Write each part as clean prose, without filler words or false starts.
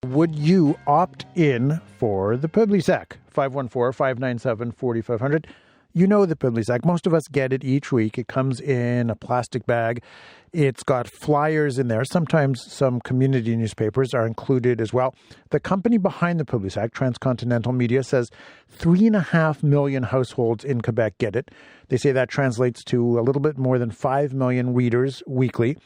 Would you opt in for the publisac? 514-597-4500. You know the publisac. Most of us get it each week. It comes in a plastic bag. It's got flyers in there. Sometimes some community newspapers are included as well. The company behind the publisac, Transcontinental Media, says 3.5 million households in Quebec get it. They say that translates to a little bit more than 5 million readers weekly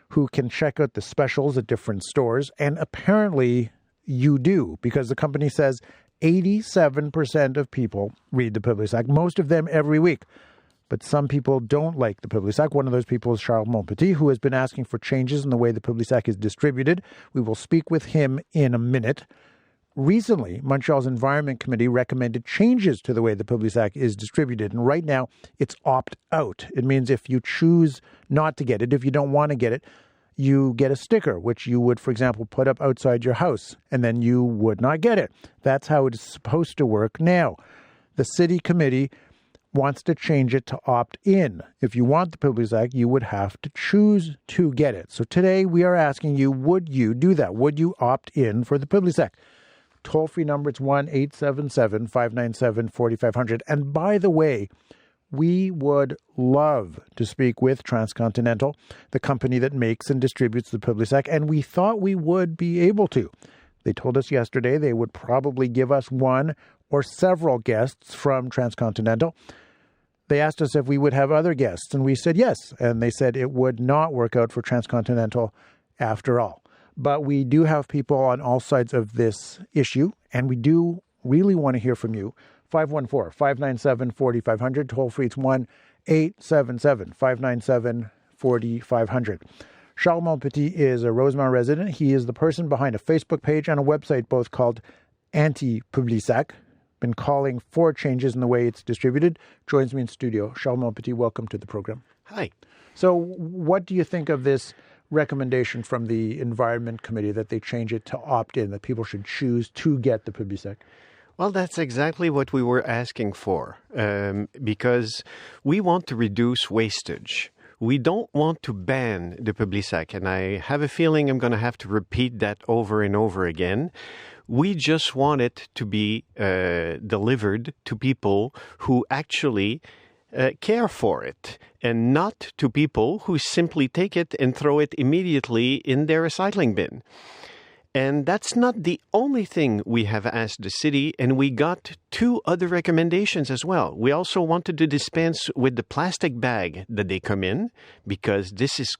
who can check out the specials at different stores. And apparently you do, because the company says 87% of people read the publisac, most of them every week. But some people don't like the publisac. One of those people is Charles Montpetit, who has been asking for changes in the way the publisac is distributed. We will speak with him in a minute. Recently, Montreal's Environment Committee recommended changes to the way the publisac is distributed. And right now, it's opt-out. It means if you choose not to get it, if you don't want to get it, you get a sticker, which you would, for example, put up outside your house, and then you would not get it. That's how it is supposed to work now. The city committee wants to change it to opt-in. If you want the publisac, you would have to choose to get it. So today we are asking you, would you do that? Would you opt in for the publisac? Toll-free number, it's 1-877-597-4500. And by the way, we would love to speak with Transcontinental, the company that makes and distributes the publisac, and we thought we would be able to. They told us yesterday they would probably give us one or several guests from Transcontinental. They asked us if we would have other guests, and we said yes. And they said it would not work out for Transcontinental after all. But we do have people on all sides of this issue, and we do really want to hear from you. 514-597-4500. Toll free, it's 1-877-597-4500. Charles Montpetit is a Rosemont resident. He is the person behind a Facebook page and a website both called Antipublisac. Been calling for changes in the way it's distributed. Joins me in studio. Charles Montpetit, welcome to the program. Hi. So what do you think of this recommendation from the Environment Committee that they change it to opt-in, that people should choose to get the publisac? Well, that's exactly what we were asking for, because we want to reduce wastage. We don't want to ban the publisac, and I have a feeling I'm going to have to repeat that over and over again. We just want it to be delivered to people who actually care for it, and not to people who simply take it and throw it immediately in their recycling bin. And that's not the only thing we have asked the city, and we got two other recommendations as well. We also wanted to dispense with the plastic bag that they come in, because this is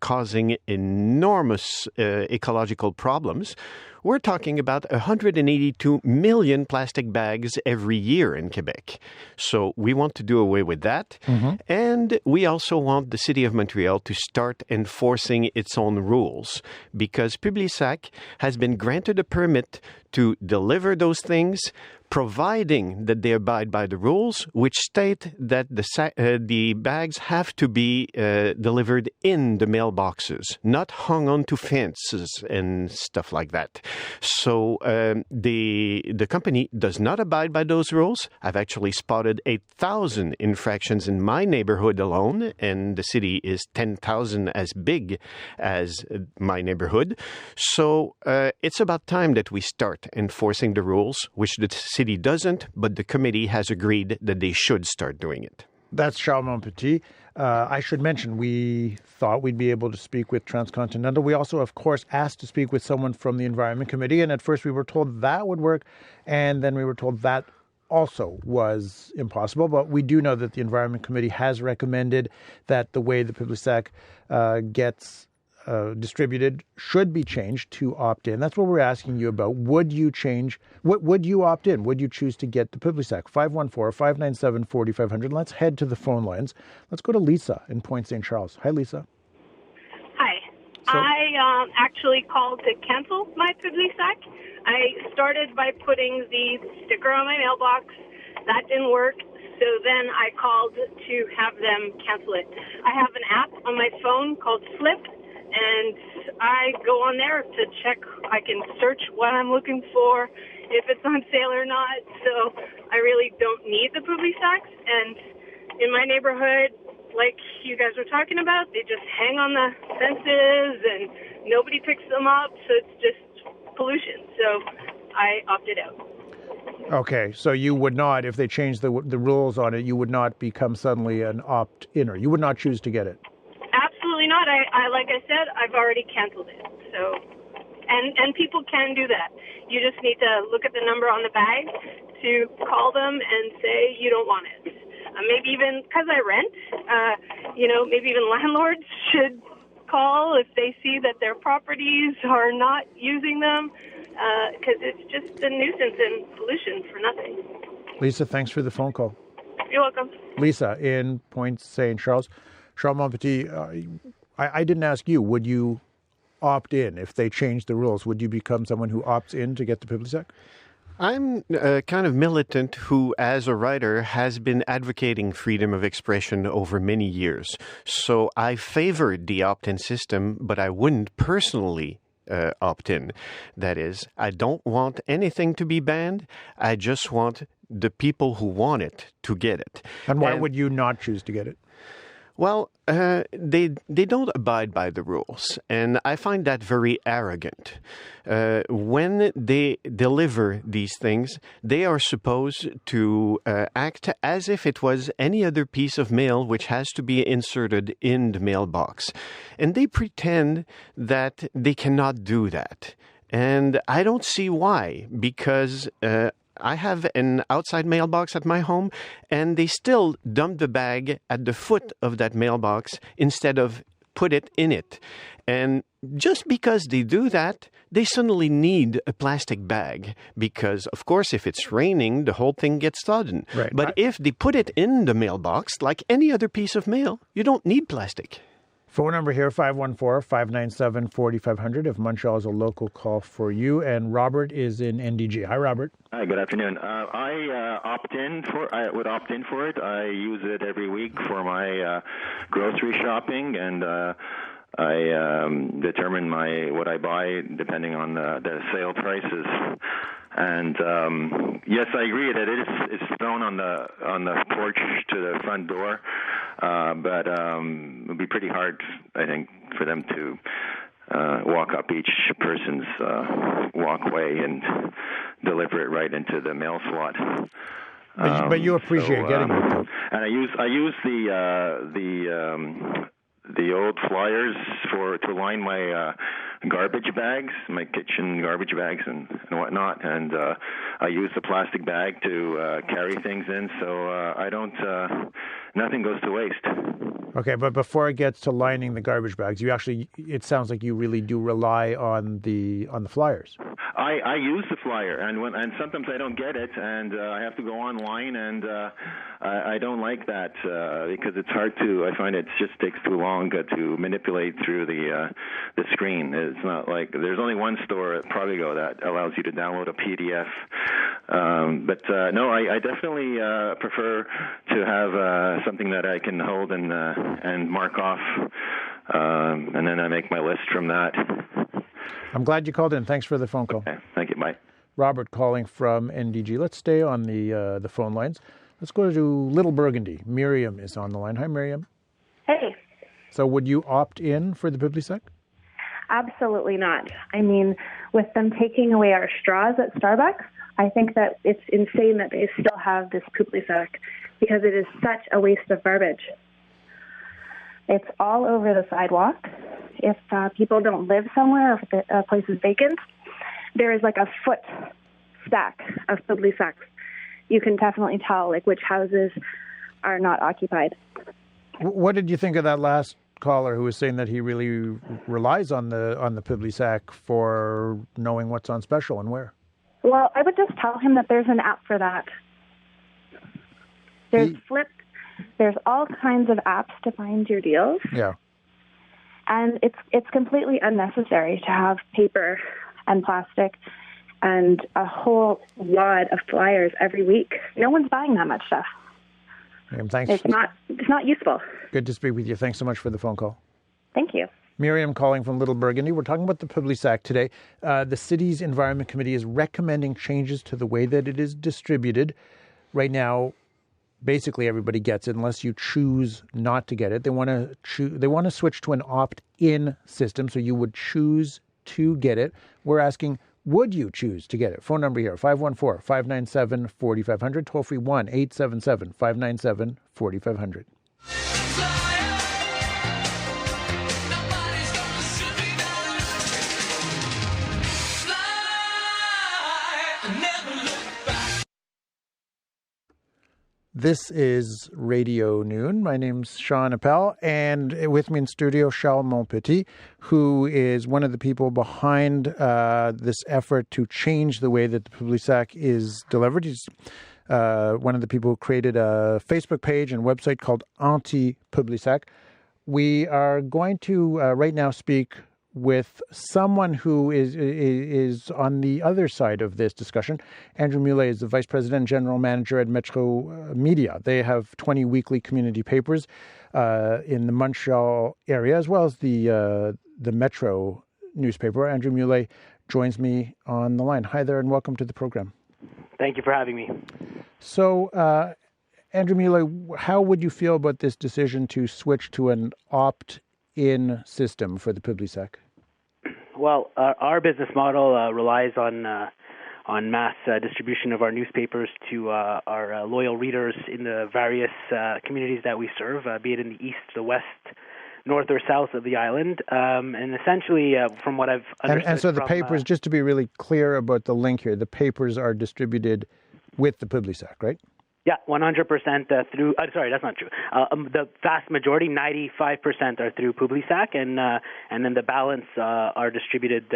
causing enormous ecological problems. We're talking about 182 million plastic bags every year in Quebec. So we want to do away with that. Mm-hmm. And we also want the City of Montreal to start enforcing its own rules, because Publisac has been granted a permit to deliver those things, providing that they abide by the rules, which state that the bags have to be delivered in the mailboxes, not hung onto fences and stuff like that. So the company does not abide by those rules. I've actually spotted 8,000 infractions in my neighborhood alone, and the city is 10,000 as big as my neighborhood. So it's about time that we start enforcing the rules, which the city doesn't, but the committee has agreed that they should start doing it. That's Charles Montpetit. I should mention, we thought we'd be able to speak with Transcontinental. We also, of course, asked to speak with someone from the Environment Committee, and at first we were told that would work, and then we were told that also was impossible. But we do know that the Environment Committee has recommended that the way the publisac gets distributed should be changed to opt-in. That's what we're asking you about. Would you change? Would you opt in? Would you choose to get the publisac? 514-597-4500. Let's head to the phone lines. Let's go to Lisa in Point St. Charles. Hi, Lisa. Hi. I actually called to cancel my publisac. I started by putting the sticker on my mailbox. That didn't work. So then I called to have them cancel it. I have an app on my phone called Flip, and I go on there to check. I can search what I'm looking for, if it's on sale or not. So I really don't need the publisacs. And in my neighborhood, like you guys were talking about, they just hang on the fences and nobody picks them up. So it's just pollution. So I opted out. Okay, so you would not, if they changed the rules on it, you would not become suddenly an opt-inner. You would not choose to get it. Absolutely not. I like I said, I've already canceled it. So, and people can do that. You just need to look at the number on the bag to call them and say you don't want it. Maybe even, because I rent, maybe even landlords should call if they see that their properties are not using them, because it's just a nuisance and pollution for nothing. Lisa, thanks for the phone call. You're welcome. Lisa in Point St. Charles. Charles Montpetit, I didn't ask you, would you opt in if they changed the rules? Would you become someone who opts in to get the publisac? I'm a kind of militant who, as a writer, has been advocating freedom of expression over many years. So I favored the opt-in system, but I wouldn't personally opt in. That is, I don't want anything to be banned. I just want the people who want it to get it. And why would you not choose to get it? Well, they don't abide by the rules, and I find that very arrogant. When they deliver these things, they are supposed to act as if it was any other piece of mail which has to be inserted in the mailbox. And they pretend that they cannot do that. And I don't see why, because I have an outside mailbox at my home, and they still dump the bag at the foot of that mailbox instead of put it in it. And just because they do that, they suddenly need a plastic bag because, of course, if it's raining, the whole thing gets sodden. Right. But if they put it in the mailbox, like any other piece of mail, you don't need plastic. Phone number here, 514-597-4500 if Montreal is a local call for you. And Robert is in NDG. Hi, Robert. Hi, good afternoon. I would opt in for it. I use it every week for my grocery shopping, and I determine what I buy depending on the sale prices. And yes, I agree that it's thrown on the porch to the front door, but it would be pretty hard, I think, for them to walk up each person's walkway and deliver it right into the mail slot. But you appreciate getting it, though. And I use the old flyers to line my garbage bags, my kitchen garbage bags and whatnot, and I use the plastic bag to carry things in, so I don't. Nothing goes to waste. Okay, but before it gets to lining the garbage bags, it sounds like you really do rely on the flyers. I use the flyer, and sometimes I don't get it, and I have to go online, and I don't like that because it's hard to. I find it just takes too long to manipulate through the screen. It's not like there's only one store at Provigo that allows you to download a PDF. But no, I definitely prefer to have something that I can hold and mark off, and then I make my list from that. I'm glad you called in. Thanks for the phone call. Okay. Thank you. Bye. Robert calling from NDG. Let's stay on the phone lines. Let's go to Little Burgundy. Miriam is on the line. Hi, Miriam. Hey. So would you opt in for the publisac? Absolutely not. I mean, with them taking away our straws at Starbucks, I think that it's insane that they still have this publisac because it is such a waste of garbage. It's all over the sidewalk. If people don't live somewhere, or if the place is vacant, there is like a foot stack of publisacs. You can definitely tell which houses are not occupied. What did you think of that last caller who was saying that he really relies on the publisac for knowing what's on special and where? Well, I would just tell him that there's an app for that. There's Flip. There's all kinds of apps to find your deals. Yeah. And it's completely unnecessary to have paper and plastic and a whole wad of flyers every week. No one's buying that much stuff. Thanks. It's not useful. Good to speak with you. Thanks so much for the phone call. Thank you. Miriam calling from Little Burgundy. We're talking about the publisac today. The city's Environment Committee is recommending changes to the way that it is distributed. Right now, basically everybody gets it unless you choose not to get it. They want to switch to an opt-in system, so you would choose to get it. We're asking, would you choose to get it? Phone number here, 514-597-4500, toll free 1-877-597-4500. This is Radio Noon. My name's Shawn Apel, and with me in studio, Charles Montpetit, who is one of the people behind this effort to change the way that the publisac is delivered. He's one of the people who created a Facebook page and website called Antipublisac. We are going to right now speak with someone who is on the other side of this discussion. Andrew Muley is the Vice President and General Manager at Metro Media. They have 20 weekly community papers in the Montreal area, as well as the Metro newspaper. Andrew Muley joins me on the line. Hi there, and welcome to the program. Thank you for having me. So, Andrew Muley, how would you feel about this decision to switch to an opt-in system for the publisac? Well, our business model relies on mass distribution of our newspapers to our loyal readers in the various communities that we serve, be it in the east, the west, north, or south of the island. And essentially, from what I've understood... And so the papers, just to be really clear about the link here, the papers are distributed with the publisac, right? Yeah, 100% through... sorry, that's not true. The vast majority, 95%, are through publisac, and then the balance are distributed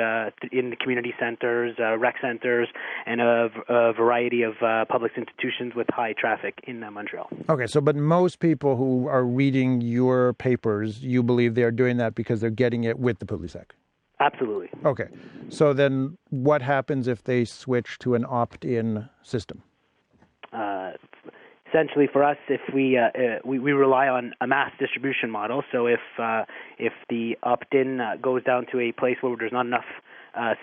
in the community centers, rec centers, and a variety of public institutions with high traffic in Montreal. Okay, so but most people who are reading your papers, you believe they are doing that because they're getting it with the publisac? Absolutely. Okay, so then what happens if they switch to an opt-in system? Essentially, for us, if we rely on a mass distribution model. So if the opt-in goes down to a place where there's not enough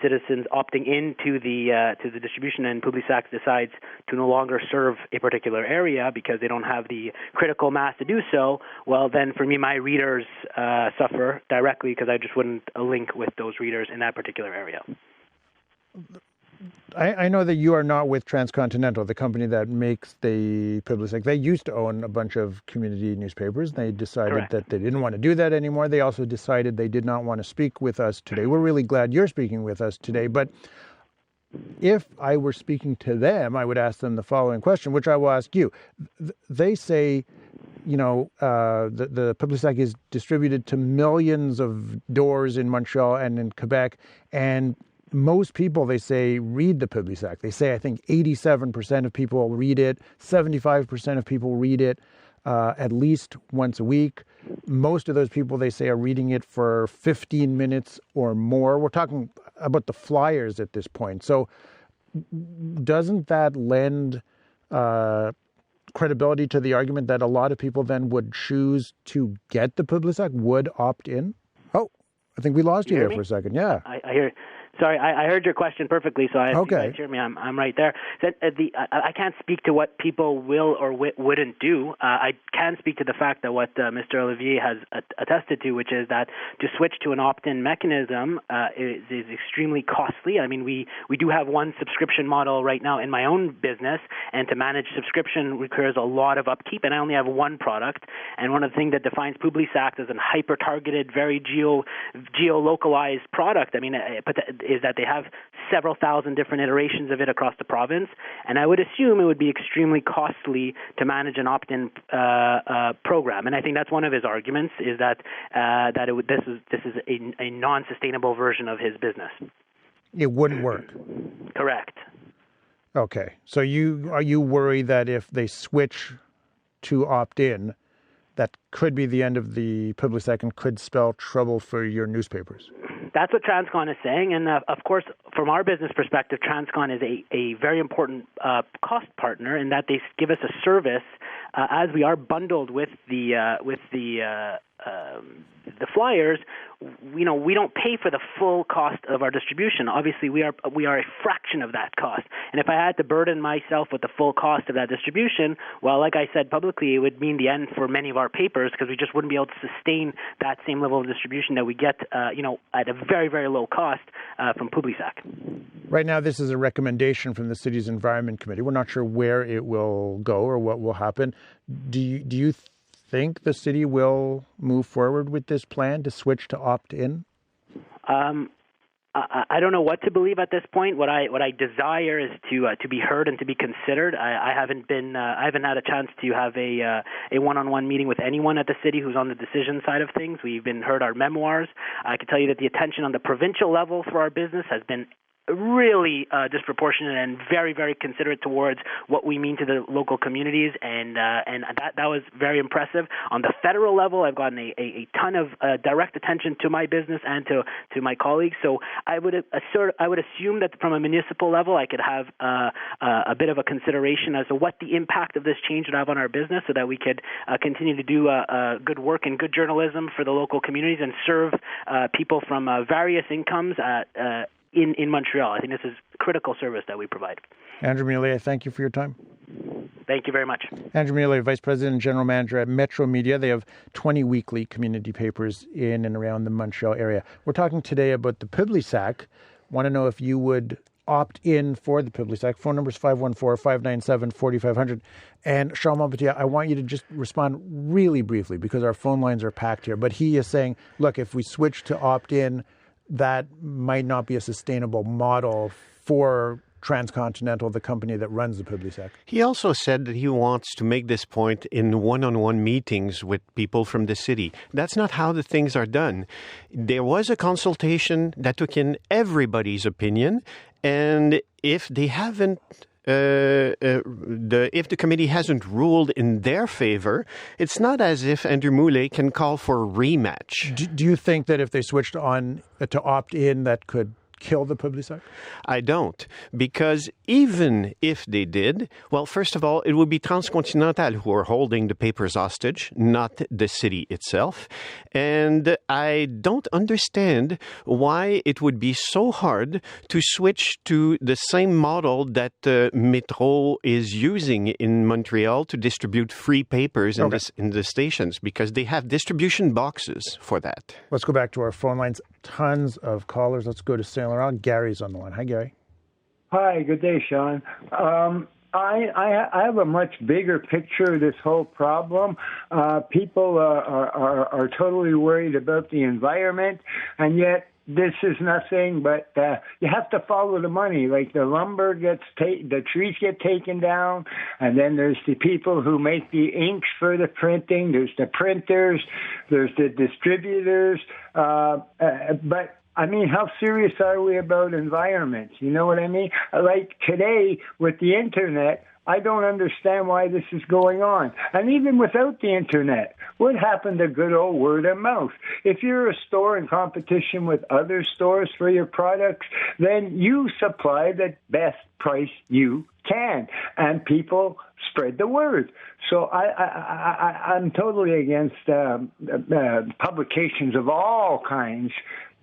citizens opting into the distribution, and publisac decides to no longer serve a particular area because they don't have the critical mass to do so, well, then for me, my readers suffer directly because I just wouldn't link with those readers in that particular area. I know that you are not with Transcontinental, the company that makes the publisac. They used to own a bunch of community newspapers. They decided Correct. that they didn't want to do that anymore. They also decided they did not want to speak with us today. We're really glad you're speaking with us today. But if I were speaking to them, I would ask them the following question, which I will ask you. They say, you know, the publisac is distributed to millions of doors in Montreal and in Quebec, and most people, they say, read the publisac. They say, I think, 87% of people read it, 75% of people read it at least once a week. Most of those people, they say, are reading it for 15 minutes or more. We're talking about the flyers at this point. So doesn't that lend credibility to the argument that a lot of people then would choose to get the publisac, would opt in? Oh, I think we lost you there for a second. Yeah. I hear. Sorry, I heard your question perfectly, so you guys hear me. I'm right there. I can't speak to what people will or wouldn't do. I can speak to the fact that what Mr. Olivier has attested to, which is that to switch to an opt-in mechanism is extremely costly. I mean, we do have one subscription model right now in my own business, and to manage subscription requires a lot of upkeep, and I only have one product. And one of the things that defines publisac as a hyper-targeted, very geo-localized product, I mean, is that they have several thousand different iterations of it across the province, and I would assume it would be extremely costly to manage an opt-in program. And I think that's one of his arguments, is that this is a non-sustainable version of his business. It wouldn't work. Correct. Okay, so are you worried that if they switch to opt-in, that could be the end of the publisac and could spell trouble for your newspapers? That's what Transcon is saying, and of course, from our business perspective, Transcon is a very important cost partner in that they give us a service as we are bundled with the flyers. We don't pay for the full cost of our distribution. Obviously, we are a fraction of that cost. And if I had to burden myself with the full cost of that distribution, well, like I said publicly, it would mean the end for many of our papers, because we just wouldn't be able to sustain that same level of distribution that we get, at a very, very low cost from publisac. Right now, this is a recommendation from the city's Environment Committee. We're not sure where it will go or what will happen. Do you think the city will move forward with this plan to switch to opt-in? I don't know what to believe at this point. What I desire is to be heard and to be considered. I haven't had a chance to have a one-on-one meeting with anyone at the city who's on the decision side of things. We've heard our memoirs. I can tell you that the attention on the provincial level for our business has been really disproportionate and very, very considerate towards what we mean to the local communities, and that was very impressive. On the federal level, I've gotten a ton of direct attention to my business and to my colleagues. So I would assume that from a municipal level, I could have a bit of a consideration as to what the impact of this change would have on our business, so that we could continue to do good work and good journalism for the local communities and serve people from various incomes in Montreal. I think this is critical service that we provide. Andrew Muley, thank you for your time. Thank you very much. Andrew Muley, Vice President and General Manager at Metro Media. They have 20 weekly community papers in and around the Montreal area. We're talking today about the publisac. Want to know if you would opt in for the publisac. Phone number is 514-597-4500. And Shawn Apel, I want you to just respond really briefly because our phone lines are packed here. But he is saying, look, if we switch to opt in, that might not be a sustainable model for Transcontinental, the company that runs the publisac. He also said that he wants to make this point in one-on-one meetings with people from the city. That's not how the things are done. There was a consultation that took in everybody's opinion, and if they haven't if the committee hasn't ruled in their favor, it's not as if Andrew Muley can call for a rematch. Do you think that if they switched on to opt in, that could kill the publisac? I don't, because even if they did, well, first of all, it would be Transcontinental who are holding the papers hostage, not the city itself. And I don't understand why it would be so hard to switch to the same model that Metro is using in Montreal to distribute free papers in the stations, because they have distribution boxes for that. Let's go back to our phone lines. Tons of callers. Let's go to Saint Laurent. Gary's on the line. Hi, Gary. Hi, good day, Shawn. I have a much bigger picture of this whole problem. People are totally worried about the environment, and yet this is nothing but you have to follow the money. Like the lumber the trees get taken down, and then there's the people who make the inks for the printing. There's the printers. There's the distributors. But I mean, how serious are we about environment? You know what I mean? Like today with the internet, I don't understand why this is going on. And even without the internet, what happened to good old word of mouth? If you're a store in competition with other stores for your products, then you supply the best price you can, and people spread the word. So I'm totally against publications of all kinds.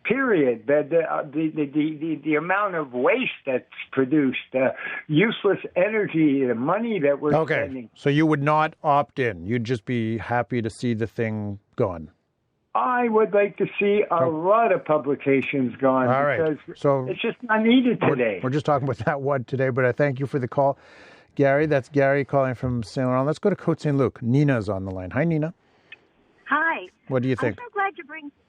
Period. The amount of waste that's produced, useless energy, the money that we're spending. So you would not opt in. You'd just be happy to see the thing gone. I would like to see a lot of publications gone because it's just not needed today. We're just talking about that one today, but I thank you for the call, Gary. That's Gary calling from Saint Laurent. Let's go to Côte Saint-Luc. Nina's on the line. Hi, Nina. Hi. What do you think?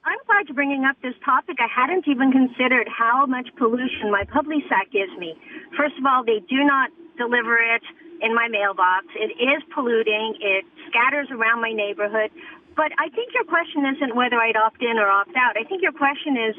I'm glad you're bringing up this topic. I hadn't even considered how much pollution my publisac gives me. First of all, they do not deliver it in my mailbox. It is polluting. It scatters around my neighborhood. But I think your question isn't whether I'd opt in or opt out. I think your question is,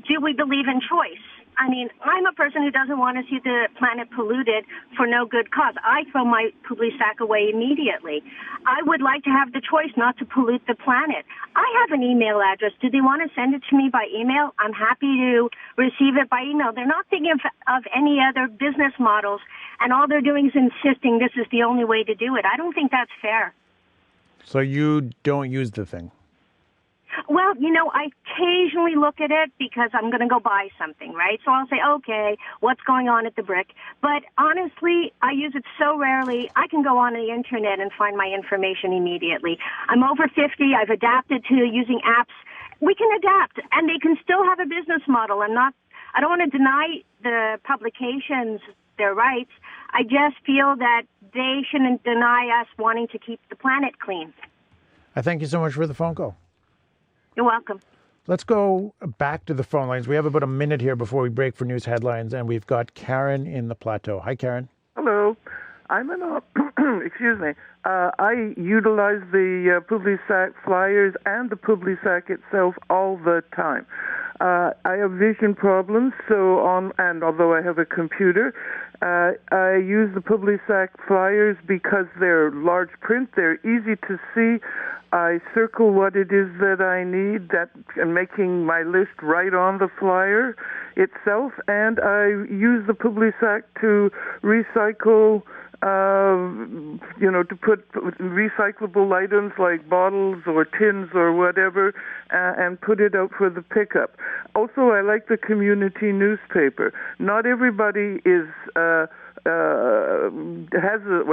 do we believe in choice? I mean, I'm a person who doesn't want to see the planet polluted for no good cause. I throw my publisac away immediately. I would like to have the choice not to pollute the planet. I have an email address. Do they want to send it to me by email? I'm happy to receive it by email. They're not thinking of any other business models, and all they're doing is insisting this is the only way to do it. I don't think that's fair. So you don't use the thing? Well, I occasionally look at it because I'm going to go buy something, right? So I'll say, okay, what's going on at the Brick? But honestly, I use it so rarely, I can go on the internet and find my information immediately. I'm over 50. I've adapted to using apps. We can adapt, and they can still have a business model. I'm not I don't want to deny the publications their rights. I just feel that they shouldn't deny us wanting to keep the planet clean. I thank you so much for the phone call. You're welcome. Let's go back to the phone lines. We have about a minute here before we break for news headlines, and we've got Karen in the Plateau. Hi, Karen. Hello. I'm excuse me. I utilize the publisac flyers and the publisac itself all the time. I have vision problems, and although I have a computer, I use the publisac flyers because they're large print, they're easy to see. I circle what it is that I need, and making my list right on the flyer itself, and I use the publisac to recycle, to put recyclable items like bottles or tins or whatever, and put it out for the pickup. Also, I like the community newspaper. Not everybody is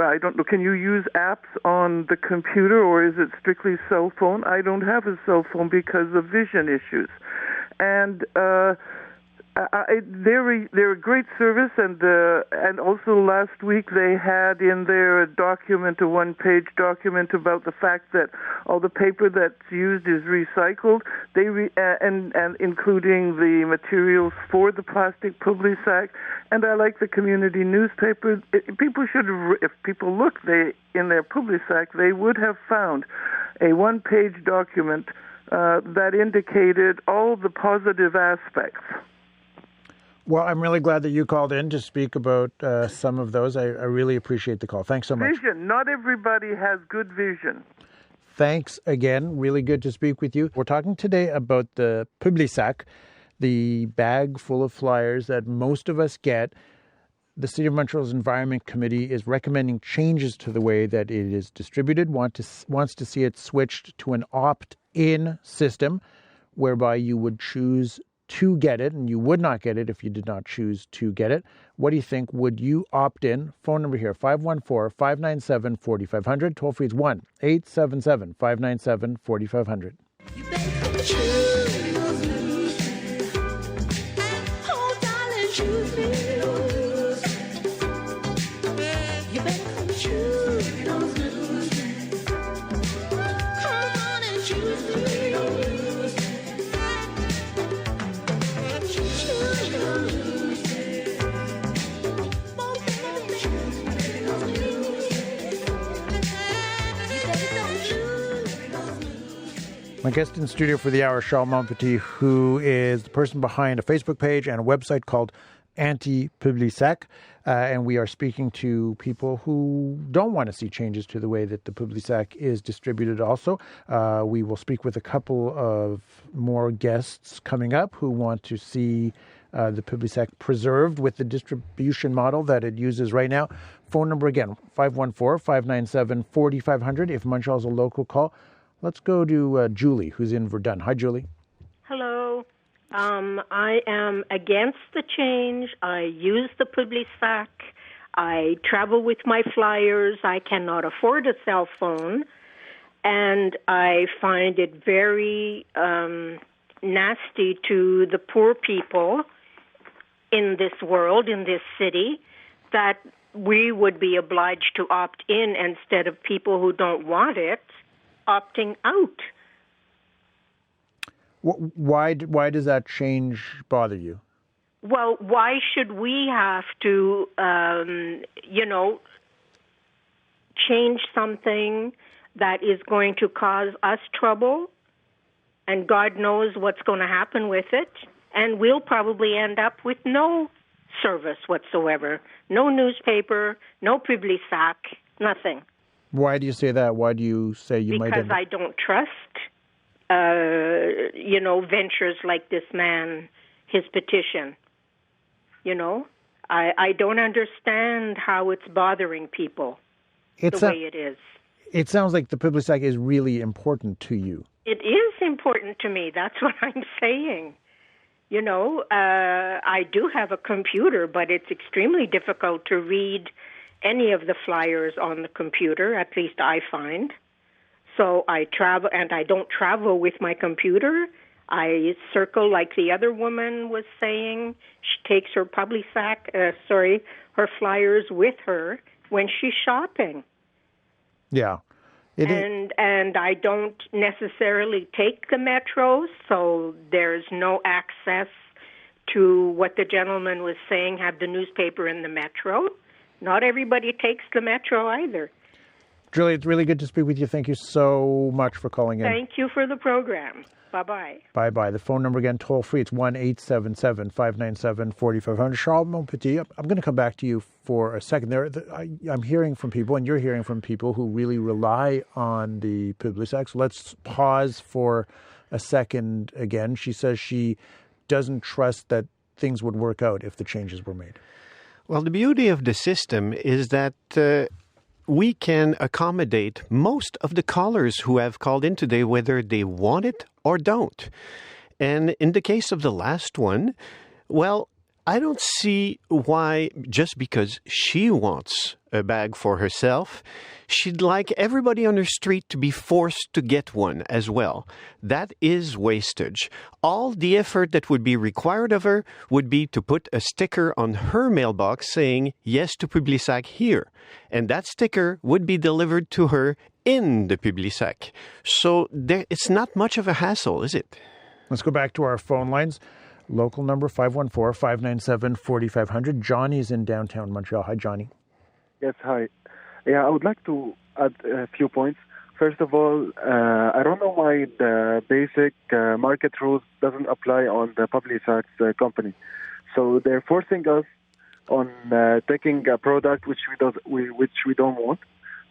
I don't know, can you use apps on the computer, or is it strictly cell phone? I don't have a cell phone because of vision issues. And they're a great service, and also last week they had in their document, a one-page document about the fact that all the paper that's used is recycled. And including the materials for the plastic publisac. And I like the community newspaper. People should, if people look in their publisac, they would have found a one-page document that indicated all the positive aspects. Well, I'm really glad that you called in to speak about some of those. I really appreciate the call. Thanks so much. Vision. Not everybody has good vision. Thanks again. Really good to speak with you. We're talking today about the publisac, the bag full of flyers that most of us get. The City of Montreal's Environment Committee is recommending changes to the way that it is distributed, wants to see it switched to an opt-in system whereby you would choose to get it, and you would not get it if you did not choose to get it. What do you think? Would you opt in? Phone number here, 514-597-4500. Toll free is 1-877-597-4500. My guest in studio for the hour, Charles Montpetit, who is the person behind a Facebook page and a website called Antipublisac. And we are speaking to people who don't want to see changes to the way that the publisac is distributed also. We will speak with a couple of more guests coming up who want to see the publisac preserved with the distribution model that it uses right now. Phone number again, 514-597-4500 if Montreal's a local call. Let's go to Julie, who's in Verdun. Hi, Julie. Hello. I am against the change. I use the publisac. I travel with my flyers. I cannot afford a cell phone. And I find it very nasty to the poor people in this world, in this city, that we would be obliged to opt in instead of people who don't want it opting out. Why does that change bother you? Well, why should we have to, change something that is going to cause us trouble, and God knows what's going to happen with it, and we'll probably end up with no service whatsoever, no newspaper, no publisac, nothing. Why do you say that? Why do you say you might? Because I don't trust, ventures like this man, his petition. I don't understand how it's bothering people the way it is. It sounds like the publisac is really important to you. It is important to me. That's what I'm saying. I do have a computer, but it's extremely difficult to read any of the flyers on the computer, at least I find. So I travel, and I don't travel with my computer. I circle like the other woman was saying. She takes her her flyers with her when she's shopping. Yeah. And I don't necessarily take the metro, so there's no access to what the gentleman was saying, have the newspaper in the metro. Not everybody takes the metro either. Julie, it's really good to speak with you. Thank you so much for calling in. Thank you for the program. Bye-bye. Bye-bye. The phone number again, toll-free, it's 1-877-597-4500. Charles Montpetit, I'm going to come back to you for a second. I'm hearing from people, and you're hearing from people who really rely on the publisac. So let's pause for a second again. She says she doesn't trust that things would work out if the changes were made. Well, the beauty of the system is that we can accommodate most of the callers who have called in today, whether they want it or don't. And in the case of the last one, well, I don't see why, just because she wants a bag for herself, she'd like everybody on her street to be forced to get one as well. That is wastage. All the effort that would be required of her would be to put a sticker on her mailbox saying, yes to publisac here. And that sticker would be delivered to her in the publisac. So it's not much of a hassle, is it? Let's go back to our phone lines. Local number 514-597-4500. Johnny's in downtown Montreal. Hi, Johnny. Yes, hi. Yeah, I would like to add a few points. First of all, I don't know why the basic market rules doesn't apply on the publisac company. So they're forcing us on taking a product which we don't want.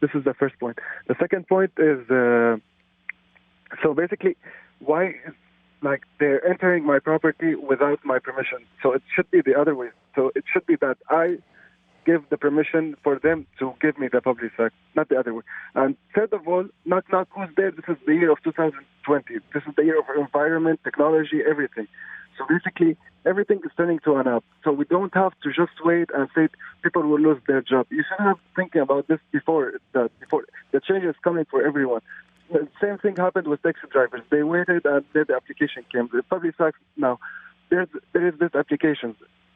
This is the first point. The second point is so basically, why is they're entering my property without my permission? So it should be the other way. So it should be that I give the permission for them to give me the publisac, not the other way. And third of all, knock who's there? This is the year of 2020. This is the year of environment, technology, everything. So basically, everything is turning to an app. So we don't have to just wait and say people will lose their job. You should have thinking about this before the change is coming for everyone. The same thing happened with taxi drivers. They waited and then the application came. The publisac now, there is this application.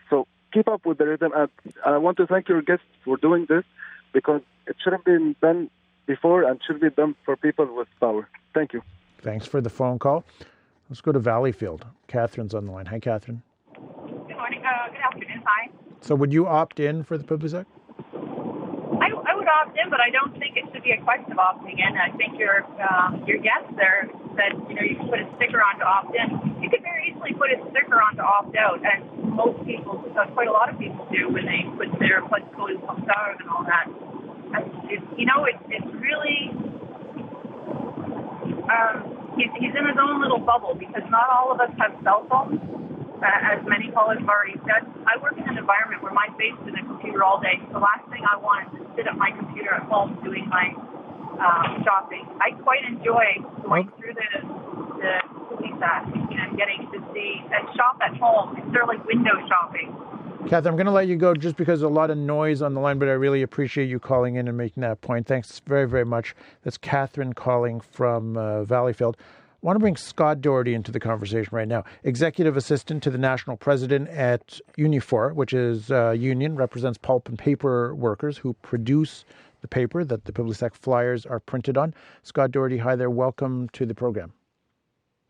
So keep up with the rhythm. And I want to thank your guests for doing this because it should have been done before and should be done for people with power. Thank you. Thanks for the phone call. Let's go to Valleyfield. Catherine's on the line. Hi, Catherine. Good morning. Good afternoon. Hi. So would you opt in for the publisac? I would opt in, but I don't think it should be a question of opting in. I think your guest there said, you can put a sticker on to opt in. You could very easily put a sticker on to opt out, and most people, quite a lot of people do when they put their "Let's go to publisac" and all that. It's really he's in his own little bubble because not all of us have cell phones. As many callers have already said, I work in an environment where my face is in a computer all day. The last thing I want is to sit at my computer at home doing my shopping. I quite enjoy going through the publisac and getting to see and shop at home. It's sort of like window shopping. Catherine, I'm going to let you go just because there's a lot of noise on the line, but I really appreciate you calling in and making that point. Thanks very, very much. That's Catherine calling from Valleyfield. I want to bring Scott Doherty into the conversation right now. Executive Assistant to the National President at Unifor, which is a union, represents pulp and paper workers who produce the paper that the publisac flyers are printed on. Scott Doherty, hi there. Welcome to the program.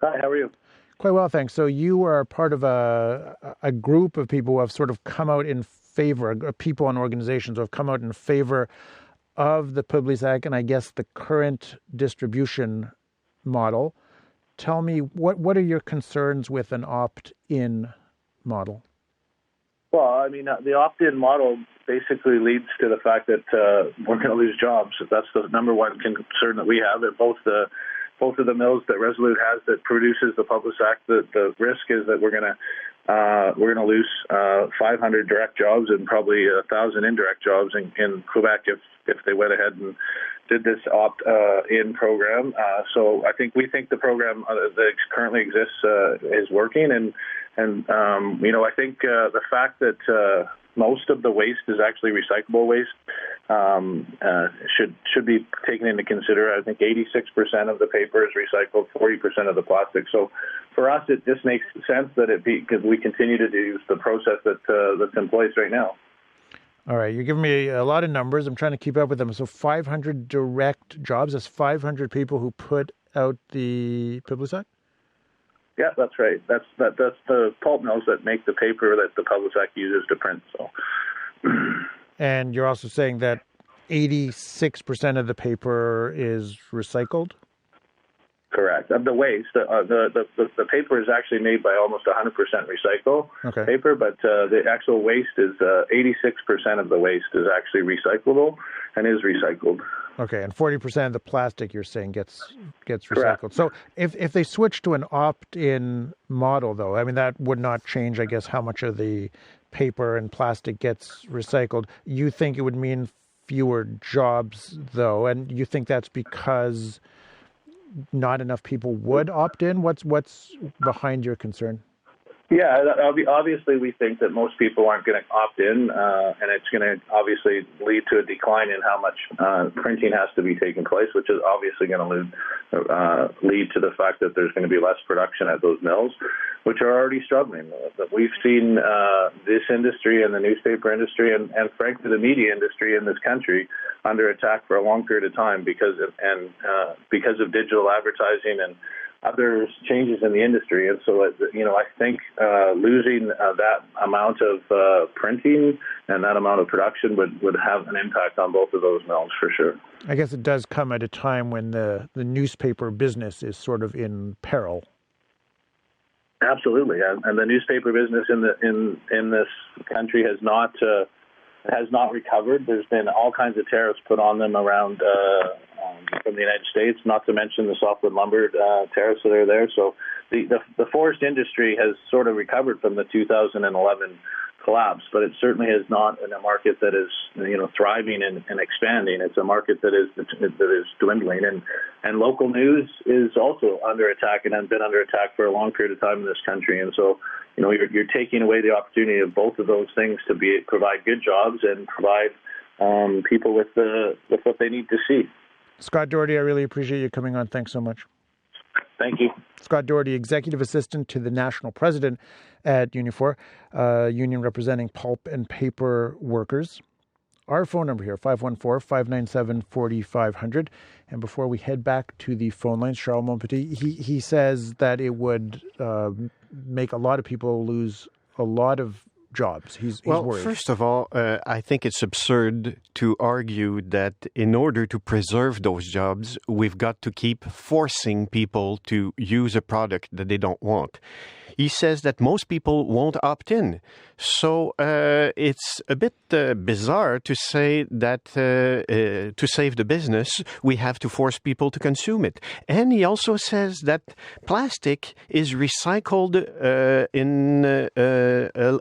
Hi, how are you? Quite well, thanks. So you are part of a group of people who have sort of come out in favor, people and organizations who have come out in favor of the publisac and I guess the current distribution model. Tell me, what are your concerns with an opt-in model? Well, I mean, the opt-in model basically leads to the fact that we're going to lose jobs. That's the number one concern that we have. At both of the mills that Resolute has that produces the publisac, the risk is that we're going to lose 500 direct jobs and probably 1,000 indirect jobs in Quebec if they went ahead and did this opt-in program. So we think the program that currently exists is working, and I think the fact that most of the waste is actually recyclable waste should be taken into consideration. I think 86% of the paper is recycled, 40% of the plastic. So for us, it just makes sense that because we continue to use the process that's in place right now. All right, you're giving me a lot of numbers. I'm trying to keep up with them. So 500 direct jobs. That's 500 people who put out the publisac? Yeah, that's right. That's the pulp mills that make the paper that the publisac uses to print. So. And you're also saying that 86% of the paper is recycled? Correct. Of the waste, the paper is actually made by almost 100% recycle paper, but the actual waste is 86% of the waste is actually recyclable and is recycled. Okay, and 40% of the plastic you're saying gets recycled. Correct. So if they switch to an opt-in model, though, I mean that would not change, I guess, how much of the paper and plastic gets recycled. You think it would mean fewer jobs, though, and you think that's because not enough people would opt in? What's behind your concern? Yeah, obviously we think that most people aren't going to opt in, and it's going to obviously lead to a decline in how much printing has to be taking place, which is obviously going to lead to the fact that there's going to be less production at those mills, which are already struggling. We've seen this industry and the newspaper industry and frankly the media industry in this country under attack for a long period of time because of digital advertising and other changes in the industry. And so, I think losing that amount of printing and that amount of production would have an impact on both of those mills for sure. I guess it does come at a time when the newspaper business is sort of in peril. Absolutely, and the newspaper business in this country has not recovered. There's been all kinds of tariffs put on them around from the United States, not to mention the softwood lumber tariffs that are there. So the forest industry has sort of recovered from the 2011 collapse, but it certainly is not in a market that is thriving and expanding. It's a market that is dwindling, and local news is also under attack and has been under attack for a long period of time in this country. And so you're taking away the opportunity of both of those things to provide good jobs and provide people with what they need to see. Scott Doherty, I really appreciate you coming on. Thanks so much. Thank you. Scott Doherty, Executive Assistant to the National President at Unifor, union representing pulp and paper workers. Our phone number here, 514-597-4500. And before we head back to the phone lines, Charles Montpetit, he says that it would make a lot of people lose a lot of jobs. He's worried. First of all, I think it's absurd to argue that in order to preserve those jobs, we've got to keep forcing people to use a product that they don't want. He says that most people won't opt in. So it's a bit bizarre to say that to save the business, we have to force people to consume it. And he also says that plastic is recycled in a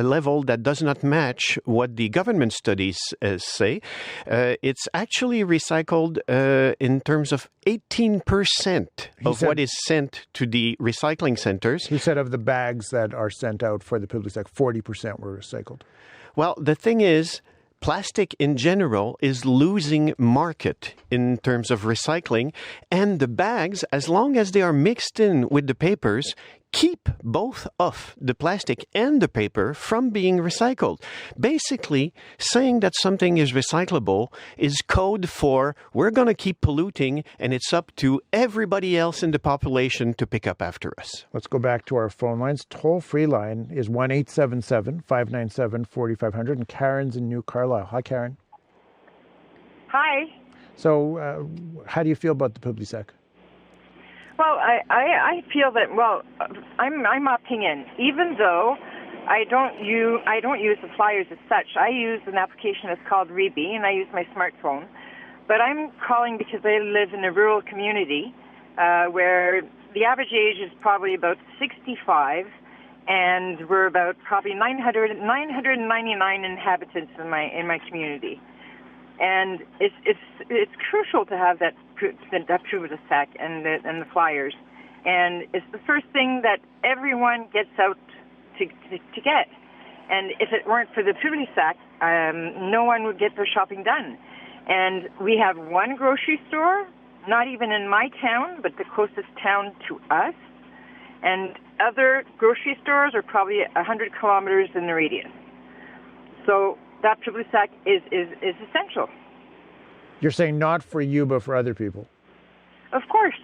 level that does not match what the government studies say. It's actually recycled in terms of 18% of what is sent to the recycling centers. He said of the bags that are sent out for the publisac, 40% were recycled. Well, the thing is, plastic in general is losing market in terms of recycling, and the bags, as long as they are mixed in with the papers, keep both of the plastic and the paper from being recycled. Basically, saying that something is recyclable is code for we're going to keep polluting, and it's up to everybody else in the population to pick up after us. Let's go back to our phone lines. Toll-free line is 1-877-597-4500, and Karen's in New Carlisle. Hi, Karen. Hi. So how do you feel about the publisac? Well, I feel that, I'm opting in, even though I don't use the flyers as such. I use an application that's called Reebee, and I use my smartphone. But I'm calling because I live in a rural community where the average age is probably about 65, and we're about probably 999 inhabitants in my community. And it's crucial to have that publisac and the flyers, and it's the first thing that everyone gets out to get. And if it weren't for the publisac, no one would get their shopping done. And we have one grocery store, not even in my town, but the closest town to us. And other grocery stores are probably 100 kilometers in the radius. So that publisac is essential. You're saying not for you, but for other people? Of course.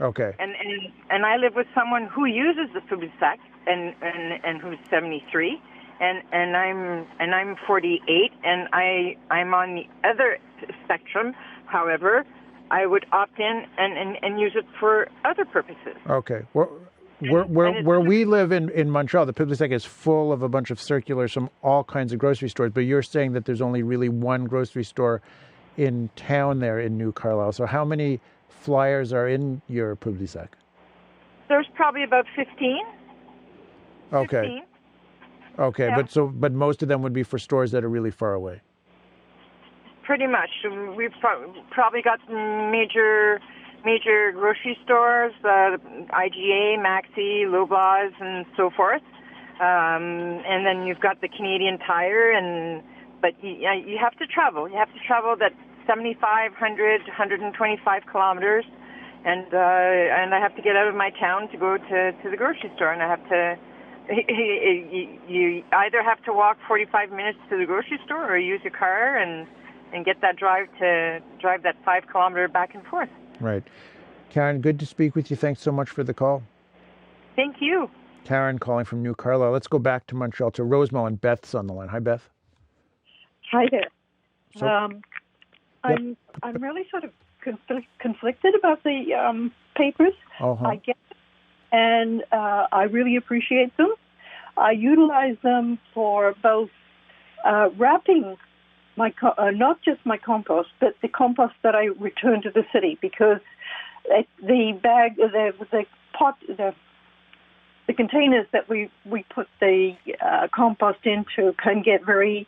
Okay. And I live with someone who uses the publisac and who's 73, and I'm 48, and I'm on the other spectrum. However, I would opt in and use it for other purposes. Okay. Where we live in Montreal, the publisac is full of a bunch of circulars from all kinds of grocery stores, but you're saying that there's only really one grocery store in town there in New Carlisle. So how many flyers are in your publisac? There's probably about 15. Okay. 15. Okay, yeah. but most of them would be for stores that are really far away. Pretty much. We've probably got major grocery stores, IGA, Maxi, Loblaws, and so forth. And then you've got the Canadian Tire, but you have to travel. You have to travel that 7,500, 125 kilometers, and I have to get out of my town to go to the grocery store, and I have to. You either have to walk 45 minutes to the grocery store, or use your car and get that drive that 5 kilometer back and forth. Right. Karen, good to speak with you. Thanks so much for the call. Thank you. Karen calling from New Carlisle. Let's go back to Montreal to Rosemont, and Beth's on the line. Hi, Beth. Hi there. So, I'm really sort of conflicted about the papers. Uh-huh. I get it, and I really appreciate them. I utilize them for both wrapping my not just my compost, but the compost that I return to the city, because the bag, the pot, the containers that we put the compost into can get very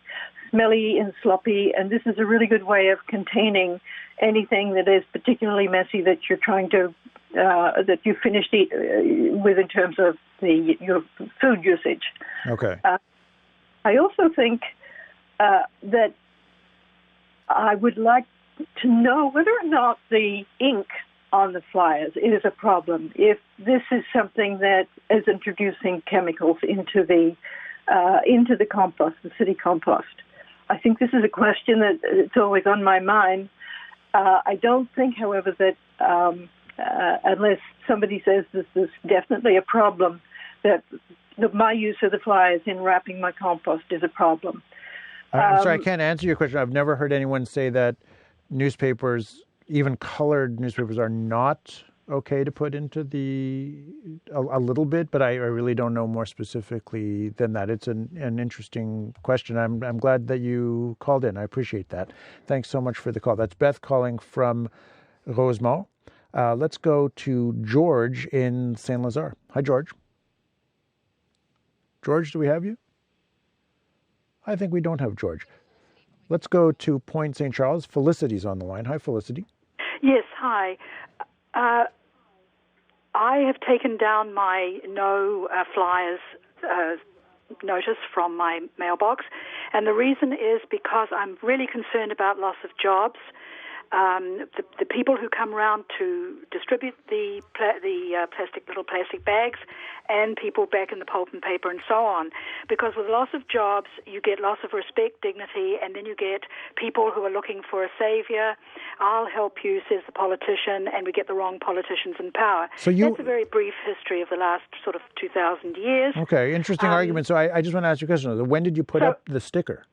smelly and sloppy, and this is a really good way of containing anything that is particularly messy that you're trying to that you finished with in terms of your food usage. Okay. I also think that I would like to know whether or not the ink on the flyers is a problem. If this is something that is introducing chemicals into the compost, the city compost. I think this is a question that it's always on my mind. I don't think, however, that unless somebody says this is definitely a problem, that my use of the flyers in wrapping my compost is a problem. I'm sorry, I can't answer your question. I've never heard anyone say that newspapers, even colored newspapers, are not okay to put into a little bit, but I really don't know more specifically than that. It's an interesting question. I'm glad that you called in. I appreciate that. Thanks so much for the call. That's Beth calling from Rosemont. Let's go to George in Saint-Lazare. Hi, George. George, do we have you? I think we don't have George. Let's go to Point St. Charles. Felicity's on the line. Hi, Felicity. Yes, hi. I have taken down my no flyers notice from my mailbox, and the reason is because I'm really concerned about loss of jobs. The people who come around to distribute the little plastic bags, and people back in the pulp and paper and so on. Because with loss of jobs, you get loss of respect, dignity, and then you get people who are looking for a savior. I'll help you, says the politician, and we get the wrong politicians in power. That's a very brief history of the last sort of 2,000 years. Okay, interesting argument. So I just want to ask you a question. When did you put up the sticker?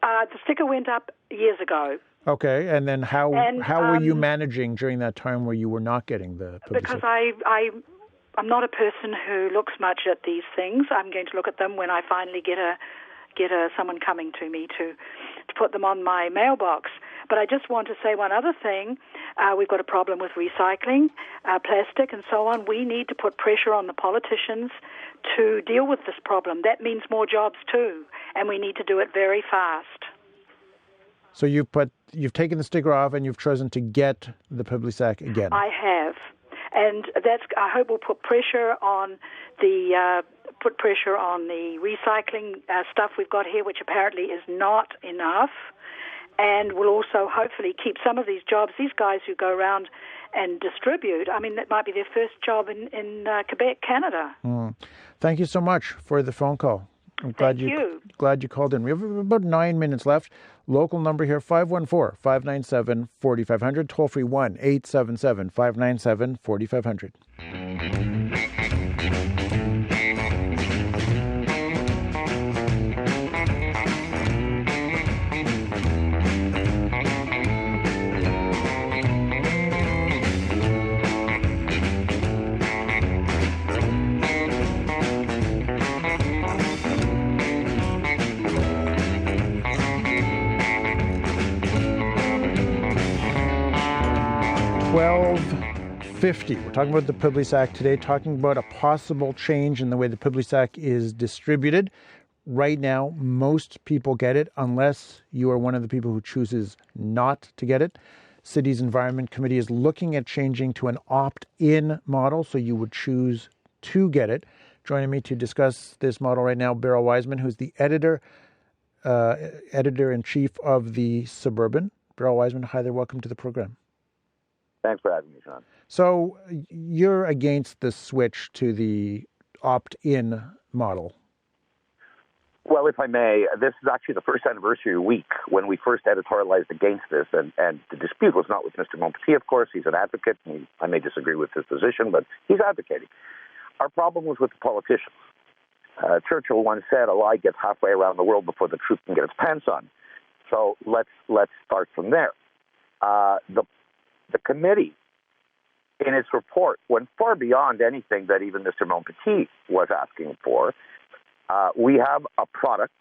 The sticker went up years ago. Okay, and then how were you managing during that time where you were not getting the publicity? Because I'm not a person who looks much at these things. I'm going to look at them when I finally get someone coming to me to put them on my mailbox. But I just want to say one other thing. We've got a problem with recycling, plastic, and so on. We need to put pressure on the politicians to deal with this problem. That means more jobs too, and we need to do it very fast. So you've taken the sticker off and you've chosen to get the publisac again. I have, and I hope will put pressure on the put pressure on the recycling stuff we've got here, which apparently is not enough, and will also hopefully keep some of these jobs. These guys who go around and distribute, I mean, that might be their first job in Quebec, Canada. Thank you so much for the phone call. I'm glad you called in. We have about 9 minutes left. Local number here, 514-597-4500. Toll free 1-877-597-4500. We're talking about the publisac today, talking about a possible change in the way the publisac is distributed. Right now, most people get it unless you are one of the people who chooses not to get it. City's Environment Committee is looking at changing to an opt-in model, so you would choose to get it. Joining me to discuss this model right now, Beryl Wiseman, who's the editor-in-chief of the Suburban. Beryl Wiseman, hi there. Welcome to the program. Thanks for having me, Sean. So you're against the switch to the opt-in model? Well, if I may, this is actually the first anniversary week when we first editorialized against this, and the dispute was not with Mr. Montpetit, of course. He's an advocate, and I may disagree with his position, but he's advocating. Our problem was with the politicians. Churchill once said, a lie gets halfway around the world before the truth can get its pants on. So let's start from there. The committee, in its report, went far beyond anything that even Mr. Montpetit was asking for. We have a product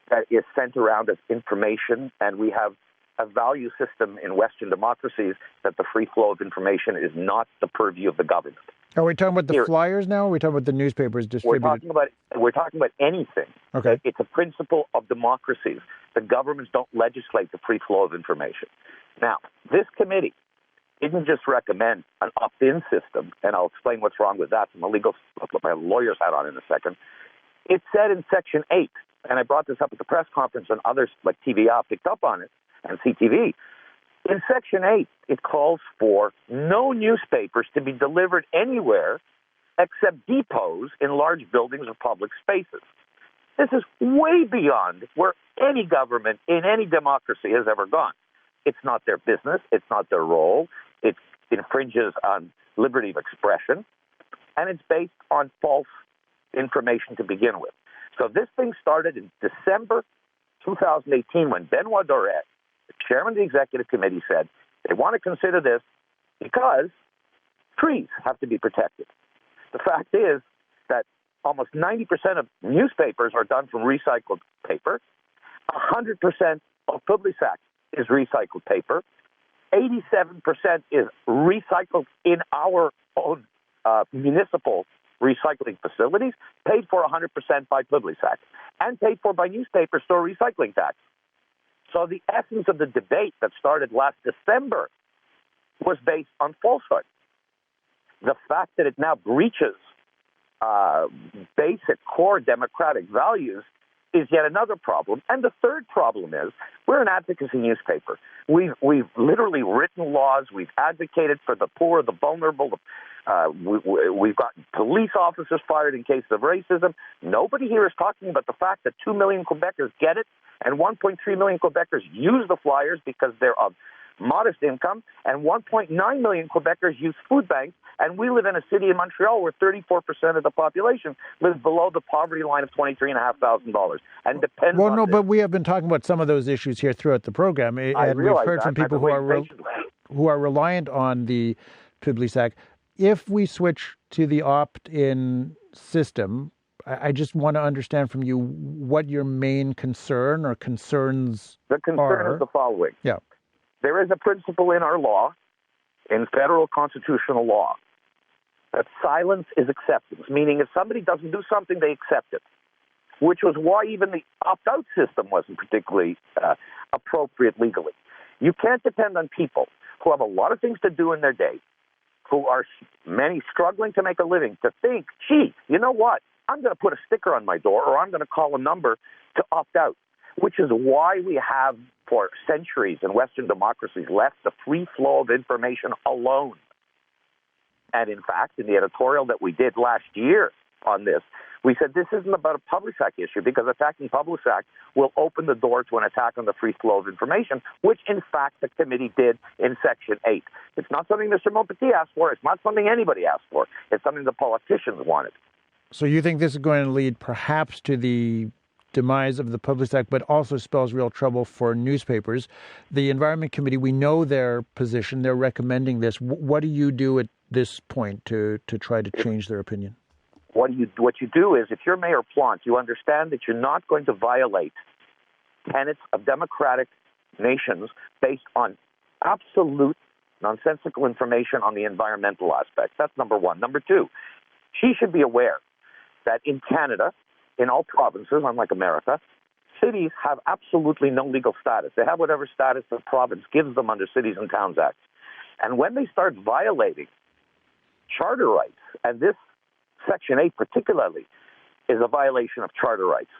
that is sent around as information, and we have a value system in Western democracies that the free flow of information is not the purview of the government. Are we talking about the flyers now, or are we talking about the newspapers distributed? We're talking about anything. Okay. It's a principle of democracies. The governments don't legislate the free flow of information. Now, this committee didn't just recommend an opt-in system, and I'll explain what's wrong with that from a legal, I'll put my lawyer's hat on in a second. It said in Section 8, and I brought this up at the press conference and others like TVA picked up on it, and CTV. In Section 8, it calls for no newspapers to be delivered anywhere except depots in large buildings or public spaces. This is way beyond where any government in any democracy has ever gone. It's not their business. It's not their role. It infringes on liberty of expression, and it's based on false information to begin with. So this thing started in December 2018 when Benoit Dorette, the chairman of the executive committee, said they want to consider this because trees have to be protected. The fact is that almost 90% of newspapers are done from recycled paper. 100% of publisac is recycled paper. 87% is recycled in our own municipal recycling facilities, paid for 100% by publisac, and paid for by newspaper store recycling tax. So the essence of the debate that started last December was based on falsehood. The fact that it now breaches basic core democratic values is yet another problem. And the third problem is we're an advocacy newspaper. We've literally written laws. We've advocated for the poor, the vulnerable. We've got police officers fired in cases of racism. Nobody here is talking about the fact that 2 million Quebecers get it and 1.3 million Quebecers use the flyers because they're of modest income, and 1.9 million Quebecers use food banks, and we live in a city in Montreal where 34% of the population lives below the poverty line of $23,500 and depends on this. But we have been talking about some of those issues here throughout the program, and we've heard from people who are reliant on the publisac. If we switch to the opt-in system, I just want to understand from you what your main concern or concerns are. The concern is the following. Yeah. There is a principle in our law, in federal constitutional law, that silence is acceptance, meaning if somebody doesn't do something, they accept it, which was why even the opt-out system wasn't particularly appropriate legally. You can't depend on people who have a lot of things to do in their day, who are many struggling to make a living, to think, gee, you know what? I'm going to put a sticker on my door or I'm going to call a number to opt out, which is why we have, for centuries in Western democracies, left the free flow of information alone. And in fact, in the editorial that we did last year on this, we said this isn't about a publisac issue because attacking publisac will open the door to an attack on the free flow of information, which in fact the committee did in Section 8. It's not something Mr. Montpetit asked for. It's not something anybody asked for. It's something the politicians wanted. So you think this is going to lead perhaps to the demise of the publisac, but also spells real trouble for newspapers. The Environment Committee, we know their position. They're recommending this. What do you do at this point to try to change their opinion? What you do is, if you're Mayor Plante, you understand that you're not going to violate tenets of democratic nations based on absolute nonsensical information on the environmental aspect. That's number one. Number two, she should be aware that in Canada, in all provinces, unlike America, cities have absolutely no legal status. They have whatever status the province gives them under Cities and Towns Act. And when they start violating charter rights, and this Section 8 particularly is a violation of charter rights.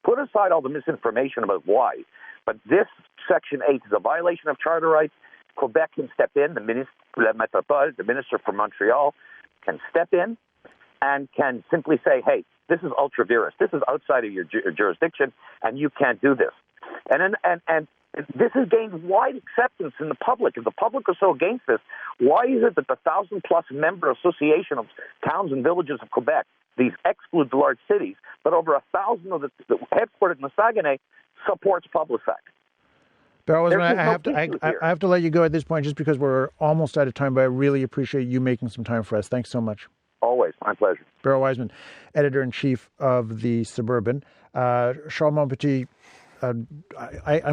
Put aside all the misinformation about why, but this Section 8 is a violation of charter rights. Quebec can step in, the Ministre de la Métropole, the Minister for Montreal, can step in and can simply say, hey, this is ultra-virus. This is outside of your jurisdiction, and you can't do this. And this has gained wide acceptance in the public. If the public is so against this, why is it that the 1,000-plus member association of towns and villages of Quebec, these exclude the large cities, but over 1,000 of the headquartered in the Saguenay, supports publisac? Beryl Wiseman, I have to let you go at this point just because we're almost out of time, but I really appreciate you making some time for us. Thanks so much. Always. My pleasure. Beryl Wiseman, Editor-in-Chief of the Suburban. Charles Montpetit, I'm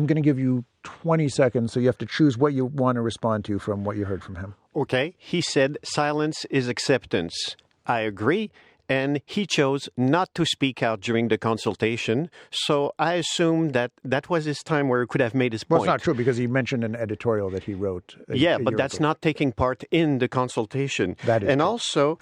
going to give you 20 seconds, so you have to choose what you want to respond to from what you heard from him. Okay. He said silence is acceptance. I agree. And he chose not to speak out during the consultation. So I assume that was his time where he could have made his point. Well, it's not true because he mentioned an editorial that he wrote. But that's not taking part in the consultation. That is and true. Also,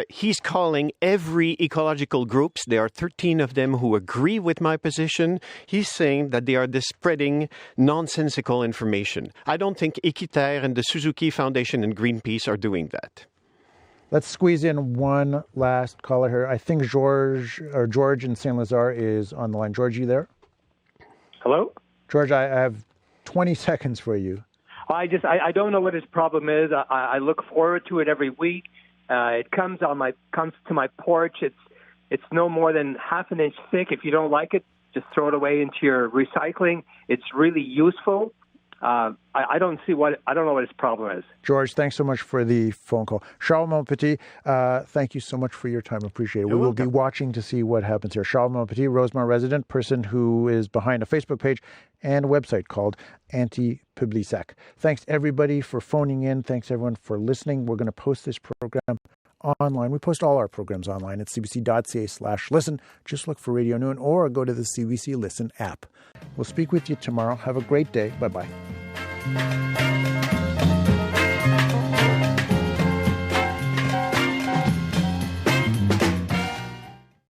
he's calling every ecological groups. There are 13 of them who agree with my position. He's saying that they are spreading nonsensical information. I don't think Équiterre and the Suzuki Foundation and Greenpeace are doing that. Let's squeeze in one last caller here. I think George in Saint Lazare is on the line. George, you there? Hello? George, I have 20 seconds for you. I don't know what his problem is. I look forward to it every week. It comes to my porch. It's no more than half an inch thick. If you don't like it, just throw it away into your recycling. It's really useful. I don't know what his problem is. George, thanks so much for the phone call. Charles Montpetit, thank you so much for your time. Appreciate it. We will be watching to see what happens here. Charles Montpetit, Rosemont resident, person who is behind a Facebook page and a website called Antipublisac. Thanks everybody for phoning in. Thanks everyone for listening. We're going to post this program online. We post all our programs online at cbc.ca/listen. Just look for Radio Noon or go to the CBC Listen app. We'll speak with you tomorrow. Have a great day. Bye-bye.